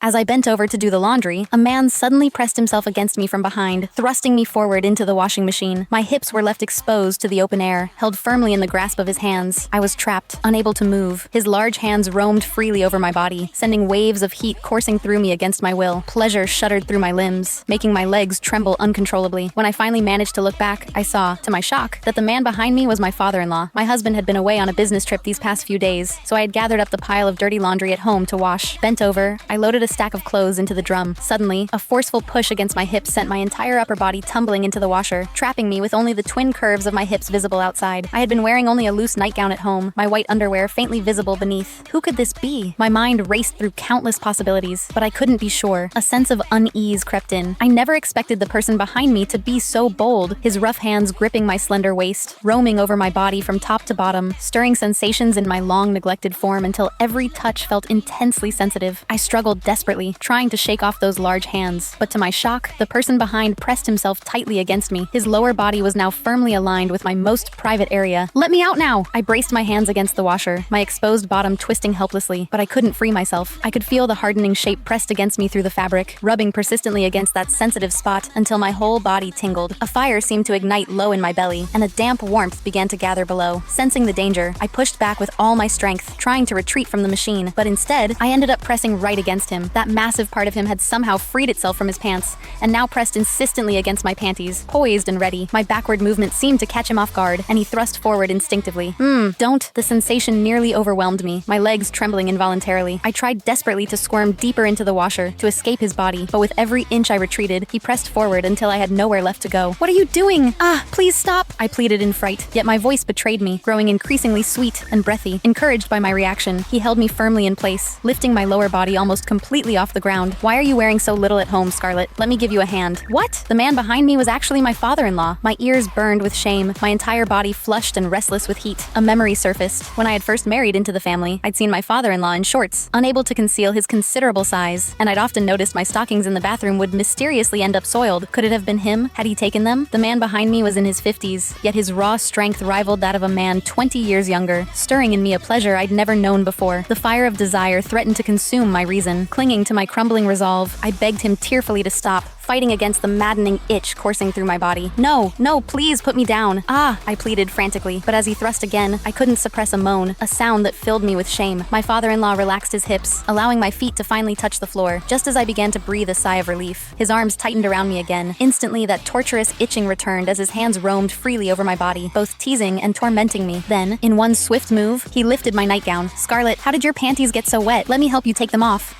As I bent over to do the laundry, a man suddenly pressed himself against me from behind, thrusting me forward into the washing machine. My hips were left exposed to the open air, held firmly in the grasp of his hands. I was trapped, unable to move. His large hands roamed freely over my body, sending waves of heat coursing through me against my will. Pleasure shuddered through my limbs, making my legs tremble uncontrollably. When I finally managed to look back, I saw, to my shock, that the man behind me was my father-in-law. My husband had been away on a business trip these past few days, so I had gathered up the pile of dirty laundry at home to wash. Bent over, I loaded a stack of clothes into the drum. Suddenly, a forceful push against my hips sent my entire upper body tumbling into the washer, trapping me with only the twin curves of my hips visible outside. I had been wearing only a loose nightgown at home, my white underwear faintly visible beneath. Who could this be? My mind raced through countless possibilities, but I couldn't be sure. A sense of unease crept in. I never expected the person behind me to be so bold, his rough hands gripping my slender waist, roaming over my body from top to bottom, stirring sensations in my long-neglected form until every touch felt intensely sensitive. I struggled desperately, trying to shake off those large hands, but to my shock, the person behind pressed himself tightly against me. His lower body was now firmly aligned with my most private area. "Let me out now!" I braced my hands against the washer, my exposed bottom twisting helplessly, but I couldn't free myself. I could feel the hardening shape pressed against me through the fabric, rubbing persistently against that sensitive spot until my whole body tingled. A fire seemed to ignite low in my belly, and a damp warmth began to gather below. Sensing the danger, I pushed back with all my strength, trying to retreat from the machine, but instead, I ended up pressing right against him. That massive part of him had somehow freed itself from his pants, and now pressed insistently against my panties, poised and ready. My backward movement seemed to catch him off guard, and he thrust forward instinctively. Don't. The sensation nearly overwhelmed me, my legs trembling involuntarily. I tried desperately to squirm deeper into the washer, to escape his body, but with every inch I retreated, he pressed forward until I had nowhere left to go. "What are you doing? Please stop!" I pleaded in fright, yet my voice betrayed me, growing increasingly sweet and breathy. Encouraged by my reaction, he held me firmly in place, lifting my lower body almost completely off the ground. "Why are you wearing so little at home, Scarlett? Let me give you a hand." What? The man behind me was actually my father-in-law. My ears burned with shame, my entire body flushed and restless with heat. A memory surfaced. When I had first married into the family, I'd seen my father-in-law in shorts, unable to conceal his considerable size, and I'd often noticed my stockings in the bathroom would mysteriously end up soiled. Could it have been him? Had he taken them? The man behind me was in his 50s, yet his raw strength rivaled that of a man 20 years younger, stirring in me a pleasure I'd never known before. The fire of desire threatened to consume my reason. Clinging to my crumbling resolve, I begged him tearfully to stop, fighting against the maddening itch coursing through my body. No, please put me down. I pleaded frantically, but as he thrust again, I couldn't suppress a moan, a sound that filled me with shame. My father-in-law relaxed his hips, allowing my feet to finally touch the floor, just as I began to breathe a sigh of relief. His arms tightened around me again. Instantly, that torturous itching returned as his hands roamed freely over my body, both teasing and tormenting me. Then, in one swift move, he lifted my nightgown. "Scarlett, how did your panties get so wet? Let me help you take them off."